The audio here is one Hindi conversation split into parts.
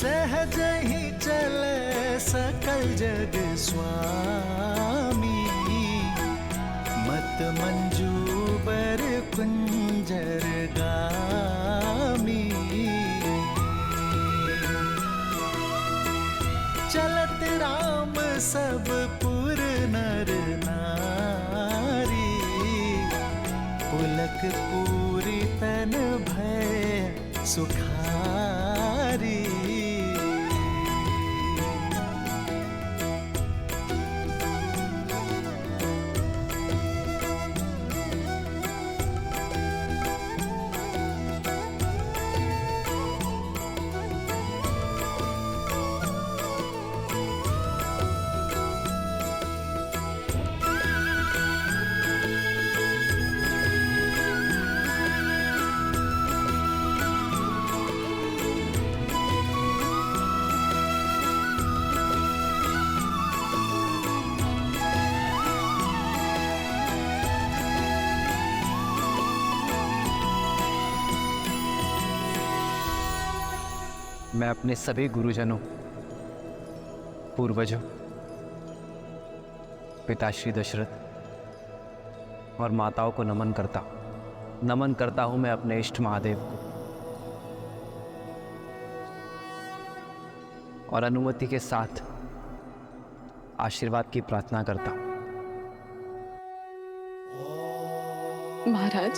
सहज ही चले सकल जग स्वामी, मत मंजूबर कुंजर गामी। चलत राम सब पुर नर नारी, पुलक पूरी तन भय सुखारी। मैं अपने सभी गुरुजनों, पूर्वजों, पिताश्री दशरथ और माताओं को नमन करता हूं मैं अपने इष्ट महादेव को, और अनुमति के साथ आशीर्वाद की प्रार्थना करता हूं। महाराज,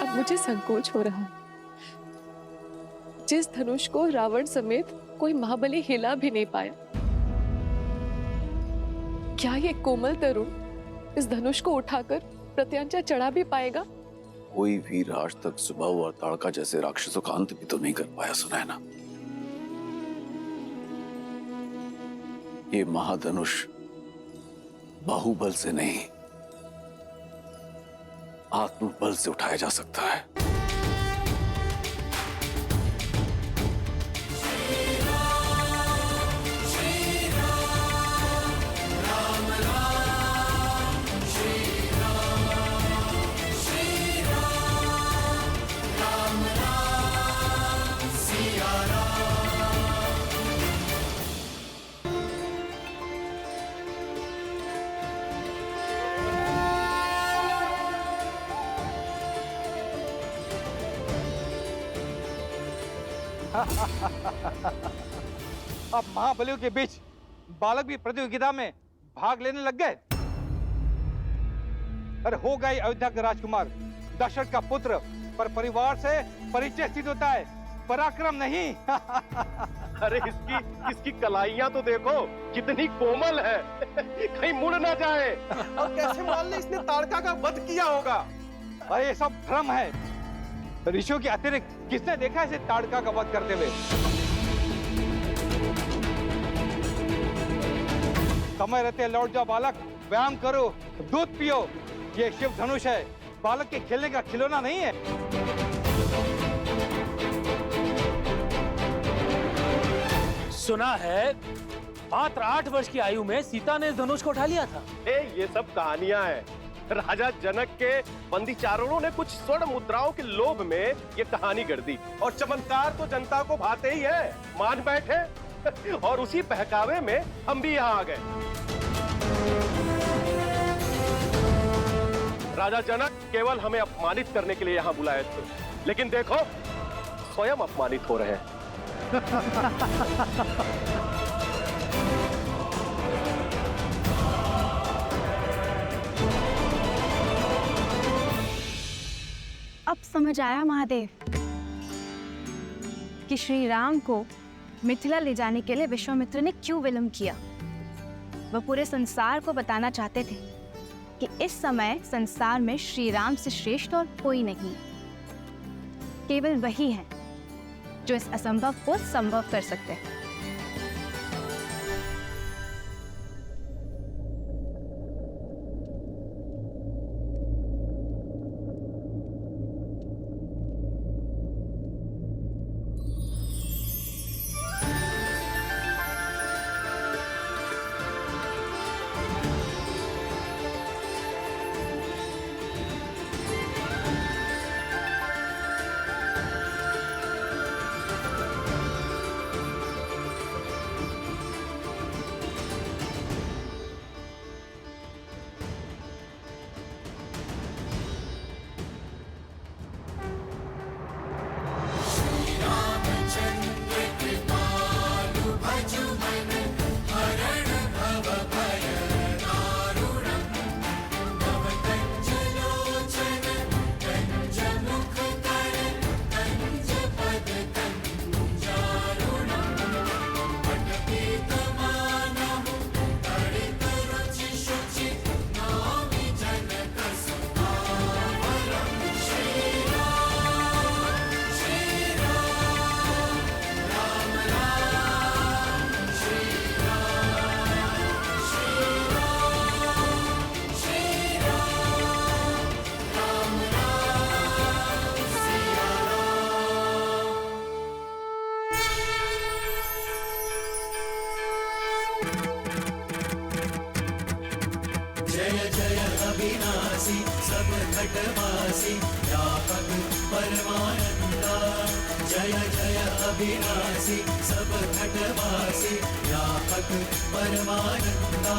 अब मुझे संकोच हो रहा है। जिस धनुष को रावण समेत कोई महाबली हिला भी नहीं पाया, क्या ये कोमल तरुण इस धनुष को उठाकर प्रत्यांचा चढ़ा भी पाएगा? कोई वीर आज तक सुबह और ताड़का जैसे राक्षसों का अंत भी तो नहीं कर पाया, सुना है ना? ये महाधनुष बाहुबल से नहीं, आत्मबल से उठाया जा सकता है। अब महाबलियों के बीच बालक भी प्रतियोगिता में भाग लेने लग गए। अरे हो गई अयोध्या का राजकुमार, दशरथ का पुत्र, पर परिवार से परिचय सिद्ध होता है, पराक्रम नहीं। अरे इसकी कलाइयां तो देखो कितनी कोमल है, कहीं मुड़ ना जाए। अब कैसे मान ले इसने ताड़का का वध किया होगा? अरे ये सब भ्रम है। ऋषियों के अतिरिक्त किसने देखा इसे ताड़का का वध करते हुए? समय रहते लौट जाओ बालक, व्यायाम करो, दूध पियो। ये शिव धनुष है, बालक के खेलने का खिलौना नहीं है। सुना है मात्र 8 वर्ष की आयु में सीता ने इस धनुष को उठा लिया था। ये सब कहानियां हैं। राजा जनक के बंदी चारणों ने कुछ स्वर्ण मुद्राओं के लोभ में ये कहानी गढ़ दी, और चमत्कार तो जनता को भाते ही है, मान बैठे। और उसी बहकावे में हम भी यहाँ आ गए। राजा जनक केवल हमें अपमानित करने के लिए यहाँ बुलाए थे, लेकिन देखो स्वयं अपमानित हो रहे हैं। अब समझ आया महादेव कि श्री राम को मिथिला ले जाने के लिए विश्वामित्र ने क्यों विलंब किया। वह पूरे संसार को बताना चाहते थे कि इस समय संसार में श्री राम से श्रेष्ठ और कोई नहीं, केवल वही है जो इस असंभव को संभव कर सकते हैं। खटवासी व्यापक परमानंदा जय जय अविनाशी सब खटवासी व्यापक परमानंदा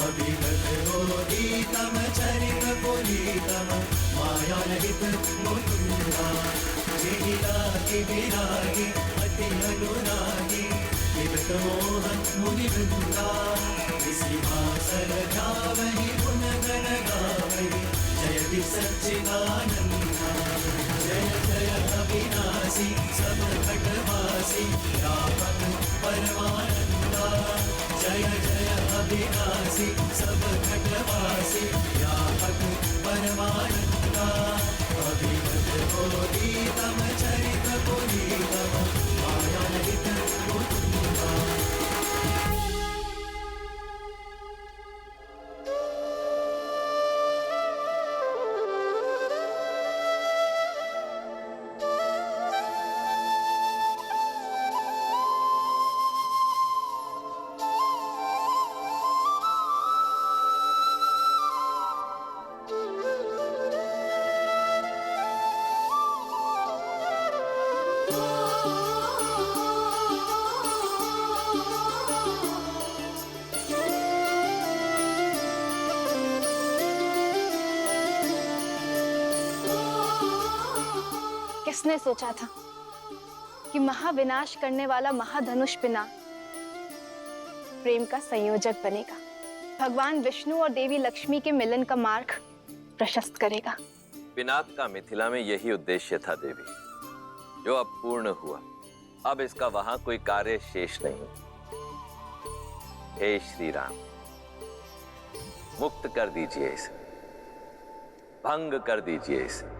अभिगत बोधितम चरित पुनीतम माया रहित मुकुंदा जिहिरागी विरागी अति अनुरागी विगत मोह मुनि वृंदा सिंहासन ध्यावहि गुण गण गावहि जयति सच्चिदानंदा जय जय अविनाशी सब खटवासी व्यापक परमानंदा जय जय अविनाशी सब खटवासी व्यापक परमानंदा अभिगत बोधितम चरित पुनीतम माया रहित मुकुंदा। किसने सोचा था कि महाविनाश करने वाला महाधनुष पिनाक प्रेम का संयोजक बनेगा, भगवान विष्णु और देवी लक्ष्मी के मिलन का मार्ग प्रशस्त करेगा। पिनाक का मिथिला में यही उद्देश्य था देवी, जो अब पूर्ण हुआ। अब इसका वहां कोई कार्य शेष नहीं। हे श्री राम, मुक्त कर दीजिए इसे, भंग कर दीजिए इसे।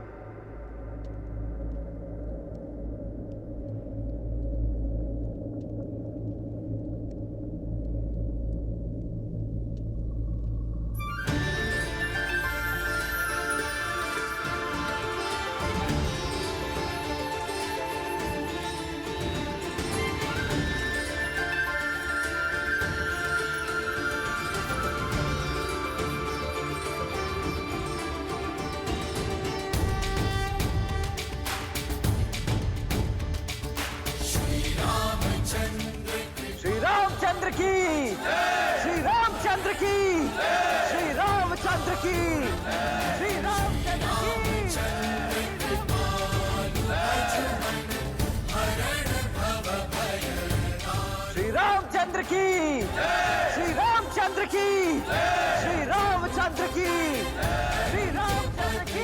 रामचंद्र की, श्री रामचंद्र की, श्री रामचंद्र की, श्री रामचंद्र की। श्री रामचंद्र की, श्री रामचंद्र की, श्री रामचंद्र की, श्री रामचंद्र की।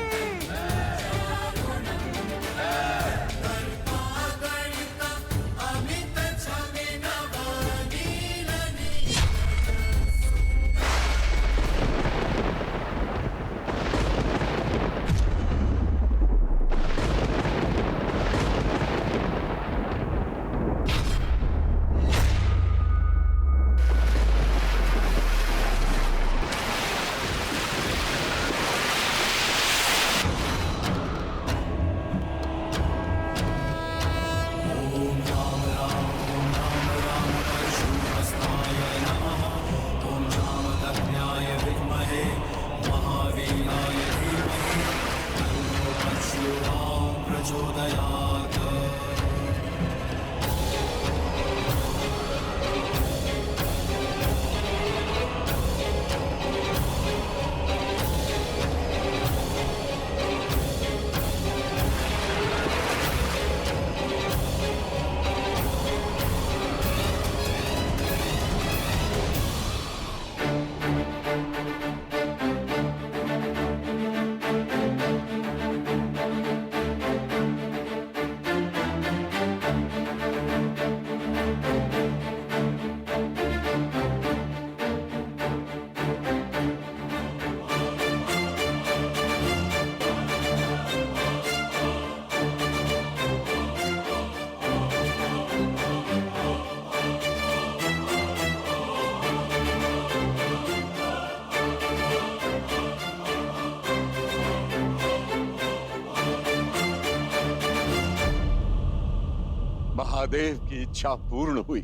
महादेव की इच्छा पूर्ण हुई।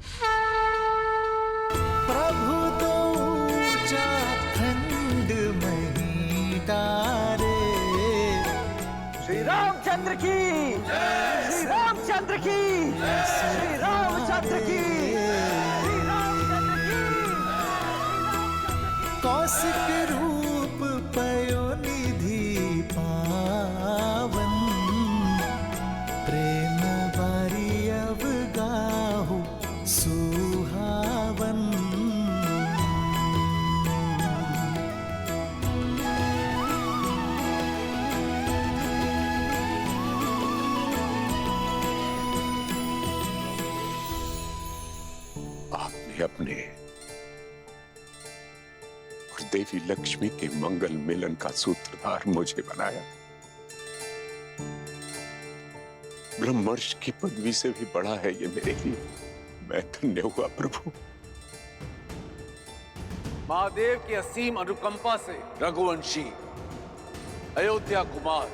प्रभु तो ऊंचा खंड मही डारे रामचंद्र की श्री रामचंद्र की श्री रामचंद्र की श्री रामचंद्र की कौशिक रूप पयोनिधि पावन प्रेम बारी अवगाहु सुहावन। आपने अपने और देवी लक्ष्मी के मंगल मिलन का सूत्रधार मुझे बनाया। ब्रह्मर्ष की पदवी से भी बड़ा है ये मेरे लिए। मैं धन्य हुआ प्रभु। महादेव की असीम अनुकंपा से रघुवंशी अयोध्या कुमार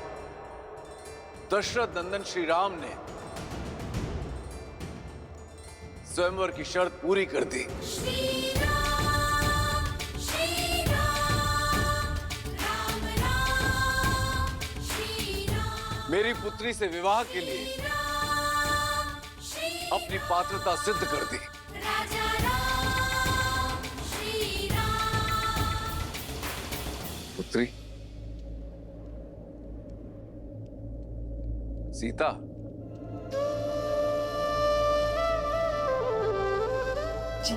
दशरथ नंदन श्री राम ने स्वयंवर की शर्त पूरी कर दी। मेरी पुत्री से विवाह के लिए अपनी पात्रता सिद्ध कर दी। पुत्री सीता, जी।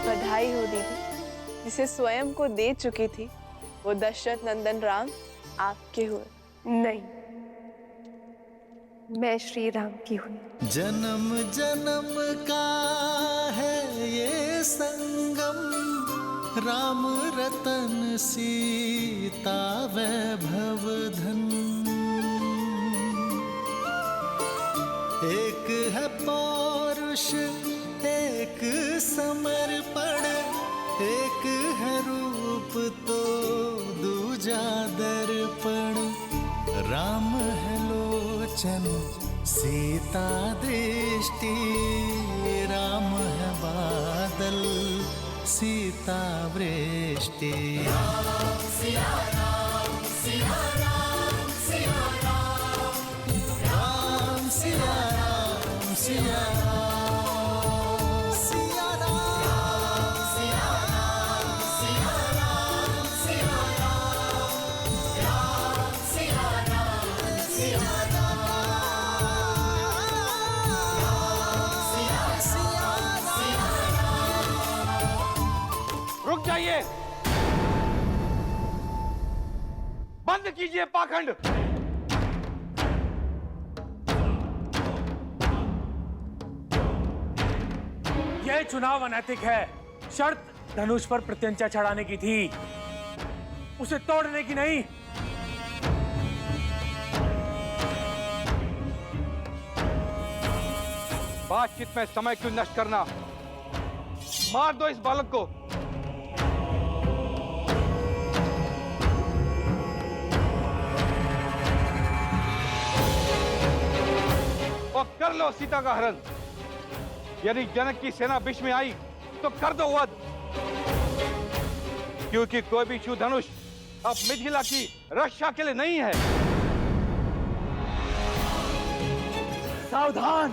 बधाई हो दीदी, जिसे स्वयं को दे चुकी थी वो दशरथ नंदन राम आपके हुए। नहीं, मैं श्री राम की हूँ। जन्म जन्म का है ये संगम, राम रतन सीता वैभव धन। एक है पौरुष एक समर्पण, एक है रूप तो दूजा दर्पण। राम है लोचन सीता दृष्टि, राम है बादल सीता वृष्टि। राम सिया राम सिया राम सिया राम, राम सिया राम सिया राम। रुक जाइए, बंद कीजिए पाखंड। यह चुनाव अनैतिक है। शर्त धनुष पर प्रत्यंचा चढ़ाने की थी, उसे तोड़ने की नहीं। बातचीत में समय क्यों नष्ट करना? मार दो इस बालक को। और कर लो सीता का हरण। यदि जनक की सेना बीच में आई तो कर दो वध, क्योंकि कोई भी शिव धनुष अब मिथिला की रक्षा के लिए नहीं है। सावधान।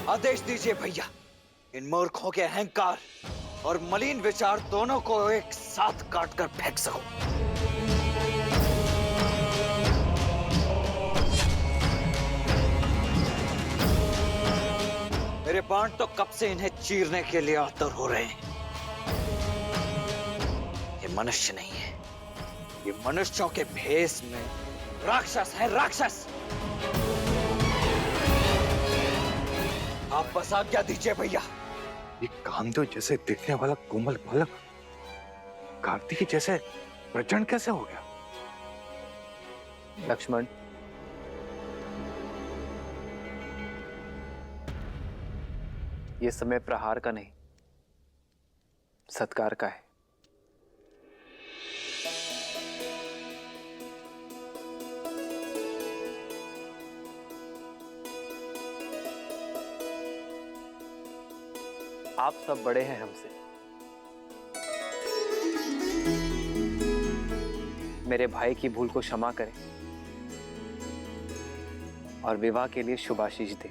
आदेश दीजिए भैया, इन मूर्खों के अहंकार और मलिन विचार दोनों को एक साथ काटकर फेंक सको। मेरे बाण तो कब से इन्हें चीरने के लिए आतुर हो रहे हैं। ये मनुष्य नहीं है, ये मनुष्यों के भेष में राक्षस है, राक्षस। आप बस आज्ञा दीजिए भैया। ये कामदेव जैसे दिखने वाला कोमल बालक कार्तिकी जैसे प्रचंड कैसे हो गया? लक्ष्मण, ये समय प्रहार का नहीं, सत्कार का है। आप सब बड़े हैं हमसे। मेरे भाई की भूल को क्षमा करें और विवाह के लिए शुभाशीष दें।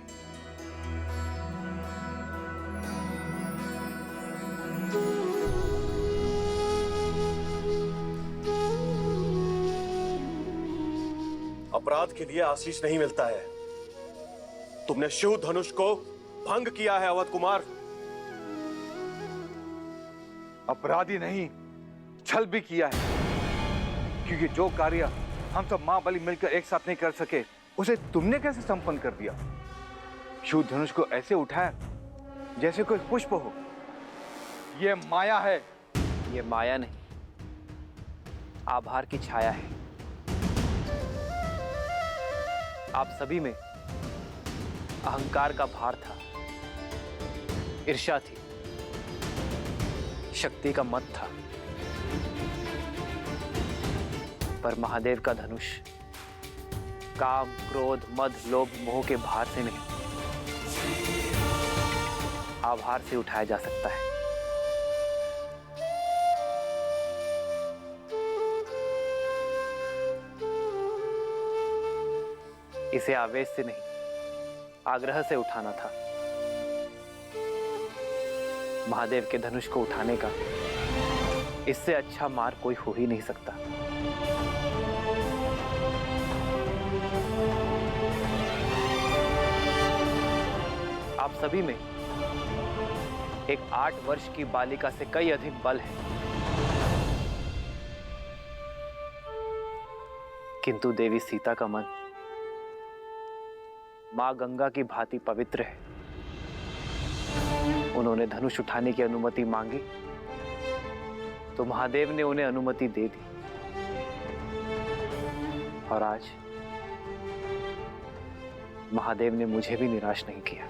अपराध के लिए आशीष नहीं मिलता है। तुमने शिव धनुष को भंग किया है अवध कुमार। अपराधी नहीं, छल भी किया है, क्योंकि जो कार्य हम सब मां बलि मिलकर एक साथ नहीं कर सके, उसे तुमने कैसे संपन्न कर दिया? शिव धनुष को ऐसे उठाया जैसे कोई पुष्प हो। यह माया है। ये माया नहीं, आभार की छाया है। आप सभी में अहंकार का भार था, ईर्ष्या थी, शक्ति का मत था, पर महादेव का धनुष काम, क्रोध, मद, लोभ, मोह के भार से नहीं, आभार से उठाया जा सकता है। इसे आवेश से नहीं, आग्रह से उठाना था। महादेव के धनुष को उठाने का इससे अच्छा मार्ग कोई हो ही नहीं सकता। आप सभी में एक 8 वर्ष की बालिका से कई अधिक बल है, किंतु देवी सीता का मन मां गंगा की भांति पवित्र है। उन्होंने धनुष उठाने की अनुमति मांगी तो महादेव ने उन्हें अनुमति दे दी, और आज महादेव ने मुझे भी निराश नहीं किया।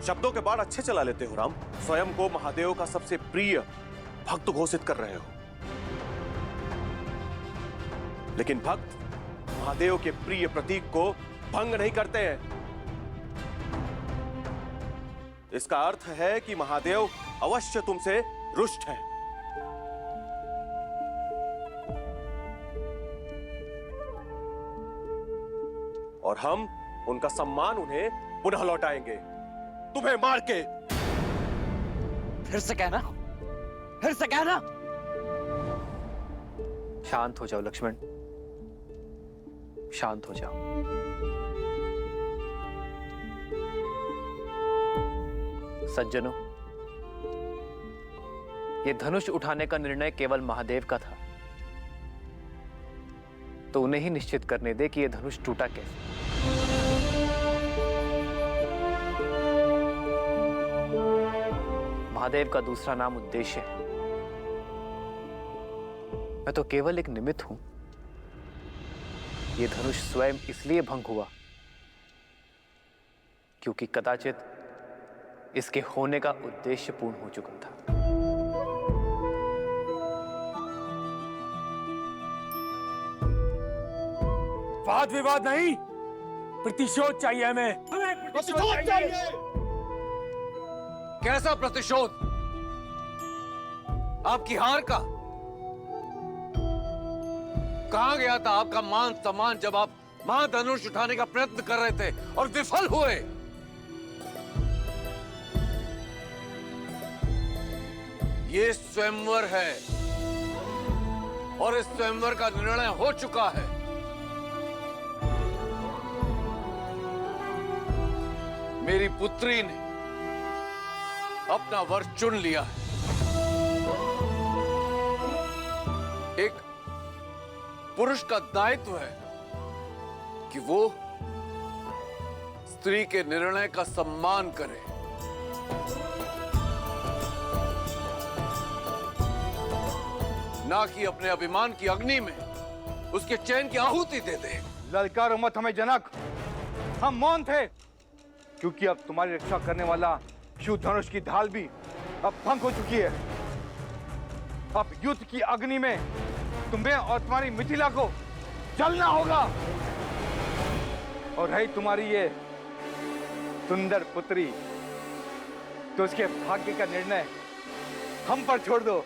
शब्दों के बाढ़ अच्छे चला लेते हो राम। स्वयं को महादेव का सबसे प्रिय भक्त घोषित कर रहे हो, लेकिन भक्त महादेव के प्रिय प्रतीक को भंग नहीं करते हैं। इसका अर्थ है कि महादेव अवश्य तुमसे रुष्ट हैं। और हम उनका सम्मान उन्हें पुनः लौटाएंगे, तुम्हें मार के। फिर से कहना, फिर से कहना। शांत हो जाओ लक्ष्मण, शांत हो जाओ। सज्जनों, ये धनुष उठाने का निर्णय केवल महादेव का था, तो उन्हें ही निश्चित करने दे कि यह धनुष टूटा कैसे। महादेव का दूसरा नाम उद्देश्य है। मैं तो केवल एक निमित्त हूं। यह धनुष स्वयं इसलिए भंग हुआ क्योंकि कदाचित इसके होने का उद्देश्य पूर्ण हो चुका था। वाद विवाद नहीं, प्रतिशोध चाहिए हमें। प्रतिशोध चाहिए। कैसा प्रतिशोध? आपकी हार का? कहां गया था आपका मान सम्मान जब आप महाधनुष उठाने का प्रयत्न कर रहे थे और विफल हुए? ये स्वयंवर है और इस स्वयंवर का निर्णय हो चुका है। मेरी पुत्री ने अपना वर चुन लिया है। एक पुरुष का दायित्व है कि वो स्त्री के निर्णय का सम्मान करे। ना कि अपने अभिमान की अग्नि में उसके चैन की आहुति दे दे। ललकारो मत हमें जनक, हम मौन थे, क्योंकि अब तुम्हारी रक्षा करने वाला शिव धनुष की ढाल भी अब भंग हो चुकी है। अब युद्ध की अग्नि में तुम्हें और तुम्हारी मिथिला को जलना होगा। और है तुम्हारी ये सुंदर पुत्री, तो उसके भाग्य का निर्णय हम पर छोड़ दो।